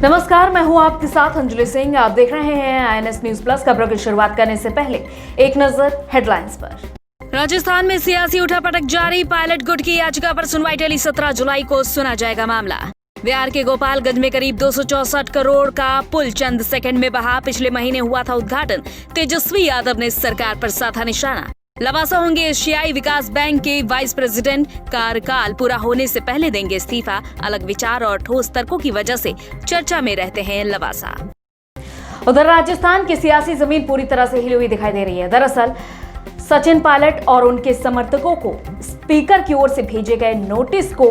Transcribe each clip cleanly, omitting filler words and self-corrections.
नमस्कार, मैं हूं आपके साथ अंजलि सिंह। आप देख रहे हैं INS न्यूज प्लस। खबरों की शुरुआत करने से पहले एक नजर हेडलाइंस पर। राजस्थान में सियासी उठापटक जारी। पायलट गुट की याचिका पर सुनवाई टली। 17 जुलाई को सुना जाएगा मामला। बिहार के गोपालगंज में करीब 264 करोड़ का पुल चंद सेकंड में बहा। पिछले महीने हुआ था उद्घाटन। तेजस्वी यादव ने सरकार पर साधा निशाना। लवासा होंगे एशियाई विकास बैंक के वाइस प्रेसिडेंट। कार्यकाल पूरा होने से पहले देंगे इस्तीफा। अलग विचार और ठोस तर्कों की वजह से चर्चा में रहते हैं लवासा। उधर राजस्थान की सियासी जमीन पूरी तरह से हिली हुई दिखाई दे रही है। दरअसल सचिन पायलट और उनके समर्थकों को स्पीकर की ओर से भेजे गए नोटिस को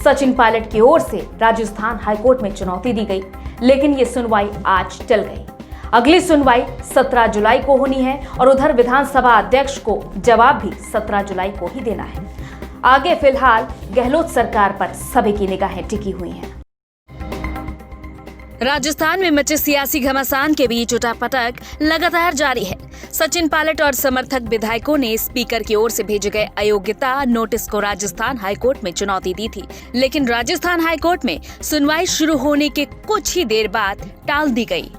सचिन पायलट की ओर से राजस्थान हाईकोर्ट में चुनौती दी गई, लेकिन ये सुनवाई आज टल गई। अगली सुनवाई 17 जुलाई को होनी है और उधर विधानसभा अध्यक्ष को जवाब भी 17 जुलाई को ही देना है। आगे फिलहाल गहलोत सरकार पर सभी की निगाहें टिकी हुई हैं। राजस्थान में मचे सियासी घमासान के बीच उठापटक लगातार जारी है। सचिन पायलट और समर्थक विधायकों ने स्पीकर की ओर से भेजे गए अयोग्यता नोटिस को राजस्थान हाईकोर्ट में चुनौती दी थी, लेकिन राजस्थान हाईकोर्ट में सुनवाई शुरू होने के कुछ ही देर बाद टाल दी गई।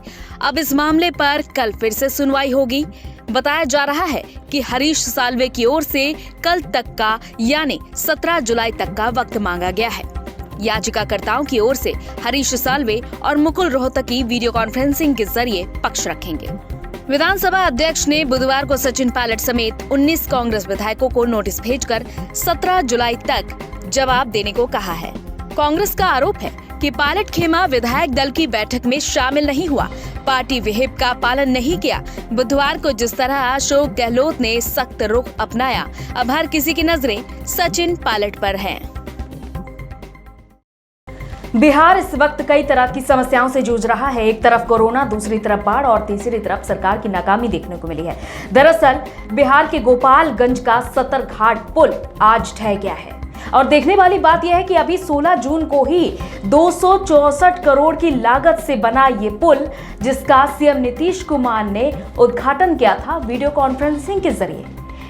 अब इस मामले पर कल फिर से सुनवाई होगी। बताया जा रहा है कि हरीश साल्वे की ओर से कल तक का यानी 17 जुलाई तक का वक्त मांगा गया है। याचिकाकर्ताओं की ओर से हरीश साल्वे और मुकुल रोहतगी वीडियो कॉन्फ्रेंसिंग के जरिए पक्ष रखेंगे। विधानसभा अध्यक्ष ने बुधवार को सचिन पायलट समेत 19 कांग्रेस विधायकों को नोटिस भेजकर 17 जुलाई तक जवाब देने को कहा है। कांग्रेस का आरोप है कि पायलट खेमा विधायक दल की बैठक में शामिल नहीं हुआ, पार्टी विहिप का पालन नहीं किया। बुधवार को जिस तरह अशोक गहलोत ने सख्त रुख अपनाया, अब हर किसी की नजरें सचिन पायलट पर हैं। बिहार इस वक्त कई तरह की समस्याओं से जूझ रहा है। एक तरफ कोरोना, दूसरी तरफ बाढ़ और तीसरी तरफ सरकार की नाकामी देखने को मिली है। दरअसल बिहार के गोपालगंज का सतरघाट पुल आज ढह गया है और देखने वाली बात यह है कि अभी 16 जून को ही 264 करोड़ की लागत से बना ये पुल, जिसका सीएम नीतीश कुमार ने उद्घाटन किया था वीडियो कॉन्फ्रेंसिंग के जरिए,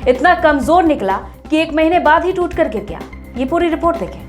इतना कमजोर निकला कि 1 महीने बाद ही टूट कर गिर गया। ये पूरी रिपोर्ट देखें।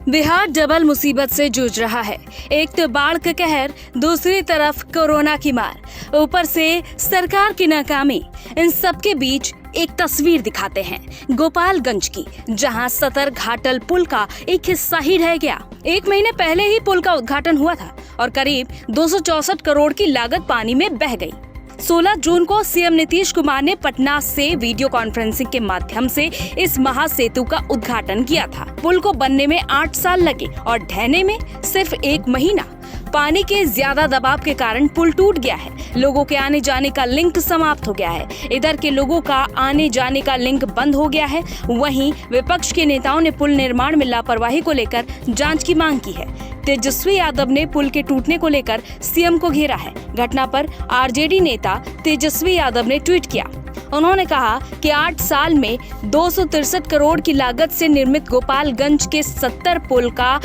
बिहार डबल मुसीबत से जूझ रहा है। एक तो बाढ़ का कहर, दूसरी तरफ कोरोना की मार, ऊपर से सरकार की नाकामी। इन सब के बीच एक तस्वीर दिखाते हैं गोपालगंज की, जहां सतरघाटल पुल का एक हिस्सा ही रह गया। 1 महीने पहले ही पुल का उद्घाटन हुआ था और करीब 264 करोड़ की लागत पानी में बह गई। 16 जून को सीएम नीतीश कुमार ने पटना से वीडियो कॉन्फ्रेंसिंग के माध्यम से इस महासेतु का उद्घाटन किया था। पुल को बनने में 8 साल लगे और ढहने में सिर्फ 1 महीना। पानी के ज्यादा दबाव के कारण पुल टूट गया है। लोगों के आने जाने का लिंक समाप्त हो गया है। इधर के लोगों का आने जाने का लिंक बंद हो गया है। वहीं विपक्ष के नेताओं ने पुल निर्माण में लापरवाही को लेकर जांच की मांग की है। तेजस्वी यादव ने पुल के टूटने को लेकर सीएम को घेरा है। घटना पर आरजेडी नेता तेजस्वी यादव ने ट्वीट किया। उन्होंने कहा कि 8 साल में 263 करोड़ की लागत से निर्मित गोपालगंज के 70 पुल का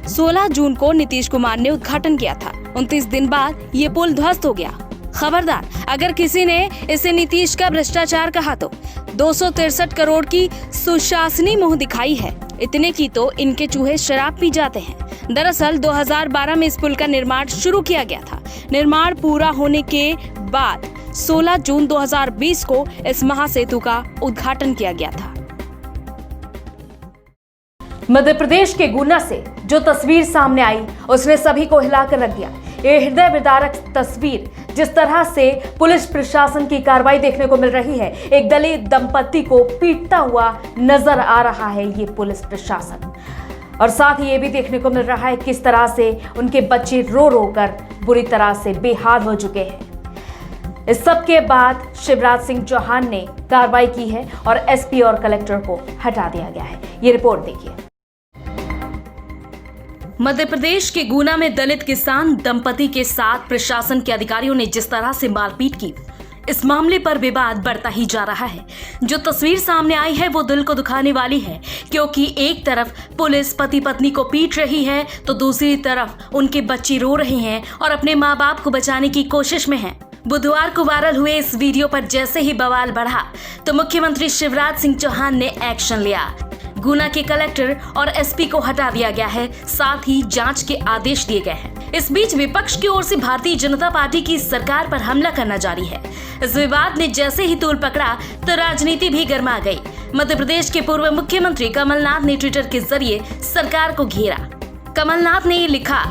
16 जून को नीतीश कुमार ने उद्घाटन किया था। 29 दिन बाद ये पुल ध्वस्त हो गया। खबरदार, अगर किसी ने इसे नीतीश का भ्रष्टाचार कहा तो 263 करोड़ की सुशासनी मुंह दिखाई है। इतने की तो इनके चूहे शराब पी जाते हैं। दरअसल 2012 में इस पुल का निर्माण शुरू किया गया था। निर्माण पूरा होने के बाद 16 जून 2020 को इस महासेतु का उद्घाटन किया गया था। मध्य प्रदेश के गुना से जो तस्वीर सामने आई, उसने सभी को हिलाकर रख दिया। ये हृदय विदारक तस्वीर, जिस तरह से पुलिस प्रशासन की कार्रवाई देखने को मिल रही है। एक दलित दंपति को पीटता हुआ नजर आ रहा है ये पुलिस प्रशासन, और साथ ही ये भी देखने को मिल रहा है किस तरह से उनके बच्चे रो रो कर बुरी तरह से बेहाल हो चुके हैं। इस सब के बाद शिवराज सिंह चौहान ने कार्रवाई की है और एसपी और कलेक्टर को हटा दिया गया है। ये रिपोर्ट देखिए। मध्य प्रदेश के गुना में दलित किसान दंपति के साथ प्रशासन के अधिकारियों ने जिस तरह से मारपीट की, इस मामले पर विवाद बढ़ता ही जा रहा है। जो तस्वीर सामने आई है वो दिल को दुखाने वाली है, क्योंकि एक तरफ पुलिस पति पत्नी को पीट रही है तो दूसरी तरफ उनके बच्चे रो रहे हैं और अपने माँ बाप को बचाने की कोशिश में हैं। बुधवार को वायरल हुए इस वीडियो पर जैसे ही बवाल बढ़ा तो मुख्यमंत्री शिवराज सिंह चौहान ने एक्शन लिया। गुना के कलेक्टर और एसपी को हटा दिया गया है, साथ ही जांच के आदेश दिए गए हैं। इस बीच विपक्ष की ओर से भारतीय जनता पार्टी की सरकार पर हमला करना जारी है। इस विवाद ने जैसे ही तूल पकड़ा तो राजनीति भी गर्मा गई। मध्य प्रदेश के पूर्व मुख्यमंत्री कमलनाथ ने ट्विटर के जरिए सरकार को घेरा। कमलनाथ ने लिखा,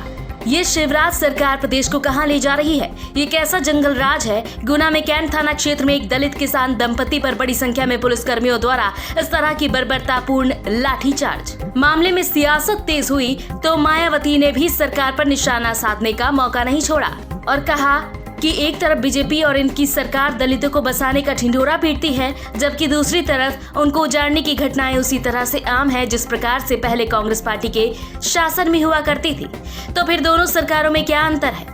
ये शिवराज सरकार प्रदेश को कहां ले जा रही है? ये कैसा जंगल राज है? गुना में कैंट थाना क्षेत्र में एक दलित किसान दंपति पर बड़ी संख्या में पुलिसकर्मियों द्वारा इस तरह की बर्बरतापूर्ण लाठीचार्ज। मामले में सियासत तेज हुई तो मायावती ने भी सरकार पर निशाना साधने का मौका नहीं छोड़ा और कहा कि एक तरफ बीजेपी और इनकी सरकार दलितों को बसाने का ढिंढोरा पीटती है, जबकि दूसरी तरफ उनको उजाड़ने की घटनाएं उसी तरह से आम है जिस प्रकार से पहले कांग्रेस पार्टी के शासन में हुआ करती थी। तो फिर दोनों सरकारों में क्या अंतर है?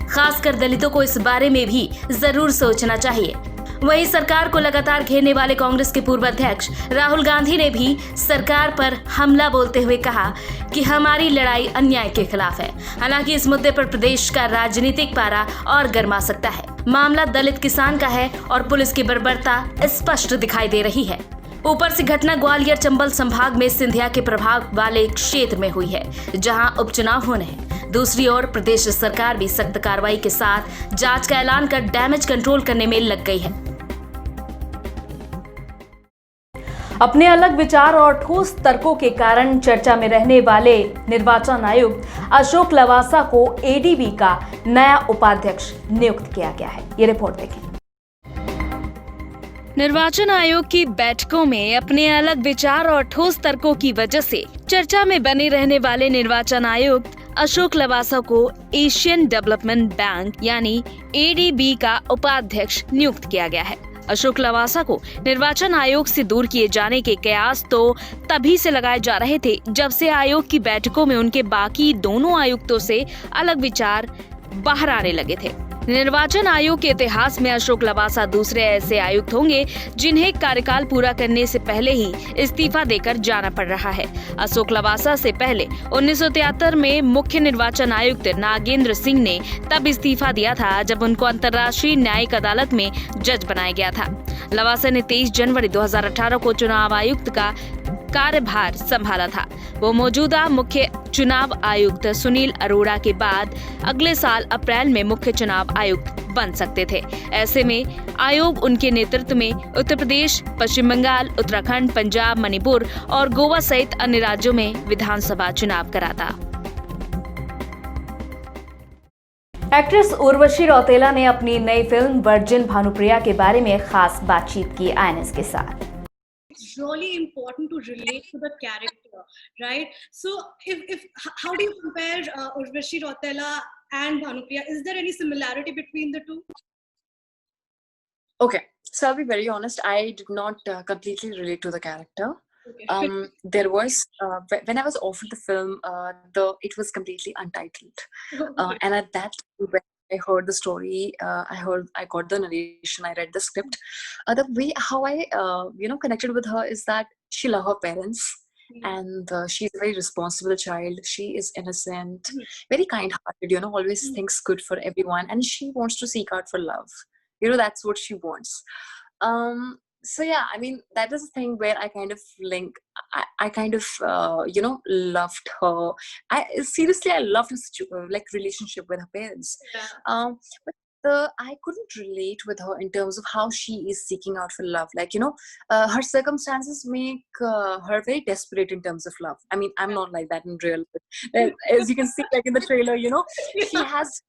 खासकर दलितों को इस बारे में भी जरूर सोचना चाहिए। वहीं सरकार को लगातार घेरने वाले कांग्रेस के पूर्व अध्यक्ष राहुल गांधी ने भी सरकार पर हमला बोलते हुए कहा कि हमारी लड़ाई अन्याय के खिलाफ है। हालांकि इस मुद्दे पर प्रदेश का राजनीतिक पारा और गर्मा सकता है। मामला दलित किसान का है और पुलिस की बर्बरता स्पष्ट दिखाई दे रही है। ऊपर से घटना ग्वालियर चंबल संभाग में सिंधिया के प्रभाव वाले क्षेत्र में हुई है, जहां उपचुनाव होने हैं। दूसरी ओर प्रदेश सरकार भी सख्त कार्रवाई के साथ जांच का ऐलान कर डैमेज कंट्रोल करने में लग गई है। अपने अलग विचार और ठोस तर्कों के कारण चर्चा में रहने वाले निर्वाचन आयुक्त अशोक लवासा को एडीबी का नया उपाध्यक्ष नियुक्त किया गया है। ये रिपोर्ट देखें। निर्वाचन आयोग की बैठकों में अपने अलग विचार और ठोस तर्कों की वजह से चर्चा में बने रहने वाले निर्वाचन आयुक्त अशोक लवासा को एशियन डेवलपमेंट बैंक यानी एडीबी का उपाध्यक्ष नियुक्त किया गया है। अशोक लवासा को निर्वाचन आयोग से दूर किए जाने के कयास तो तभी से लगाए जा रहे थे जब से आयोग की बैठकों में उनके बाकी दोनों आयुक्तों से अलग विचार बाहर आने लगे थे। निर्वाचन आयोग के इतिहास में अशोक लवासा दूसरे ऐसे आयुक्त होंगे जिन्हें कार्यकाल पूरा करने से पहले ही इस्तीफा देकर जाना पड़ रहा है। अशोक लवासा से पहले 1973 में मुख्य निर्वाचन आयुक्त नागेंद्र सिंह ने तब इस्तीफा दिया था जब उनको अंतर्राष्ट्रीय न्यायिक अदालत में जज बनाया गया था। लवासा ने 23 जनवरी 2018 को चुनाव आयुक्त का कार्यभार संभाला था। वो मौजूदा मुख्य चुनाव आयुक्त सुनील अरोड़ा के बाद अगले साल अप्रैल में मुख्य चुनाव आयुक्त बन सकते थे। ऐसे में आयोग उनके नेतृत्व में उत्तर प्रदेश, पश्चिम बंगाल, उत्तराखंड, पंजाब, मणिपुर और गोवा सहित अन्य राज्यों में विधानसभा चुनाव कराता। एक्ट्रेस उर्वशी रौतेला ने अपनी नई फिल्म वर्जिन भानुप्रिया के बारे में खास बातचीत की आईएनएस के साथ। Really important to relate to the character, right? So how do you compare Urvashi Rautela and Bhanupriya? Is there any similarity between the two? Okay, so I'll be very honest, I did not completely relate to the character. Okay. There was when I was offered the film, it was completely untitled. Okay. And at that when I heard the story, I got the narration, I read the script. The way how I connected with her is that she loves her parents. And she's a very responsible child. She is innocent, very kind-hearted, always thinks good for everyone, and she wants to seek out for love. That's what she wants. So yeah, I mean, that is a thing where I kind of I kind of loved her. I loved her relationship with her parents. Yeah. But I couldn't relate with her in terms of how she is seeking out for love. Her circumstances make her very desperate in terms of love. I mean, I'm not like that in real life. As you can see, in the trailer, she has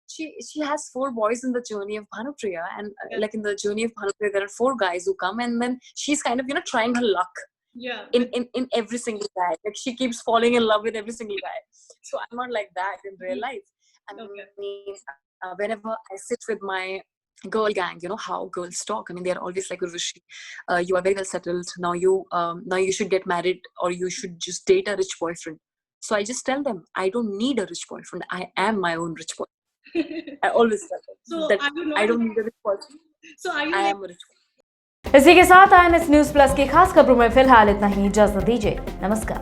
she has 4 boys in the journey of Bhanupriya, and in the journey of Bhanupriya, there are 4 guys who come, and then she's kind of trying her luck. Yeah. In every single guy, she keeps falling in love with every single guy. So I'm not like that in real life. I mean, whenever I sit with my girl gang, how girls talk. I mean, they're always like, Urvashi, you are very well settled. Now you should get married, or you should just date a rich boyfriend. So I just tell them, I don't need a rich boyfriend. I am my own rich boyfriend. I always tell them that I don't need a rich boyfriend. So I am a rich boyfriend. इसी के साथ INS news plus की खास खबरों में फिलहाल इतना ही। इजाजत दीजिए। नमस्कार।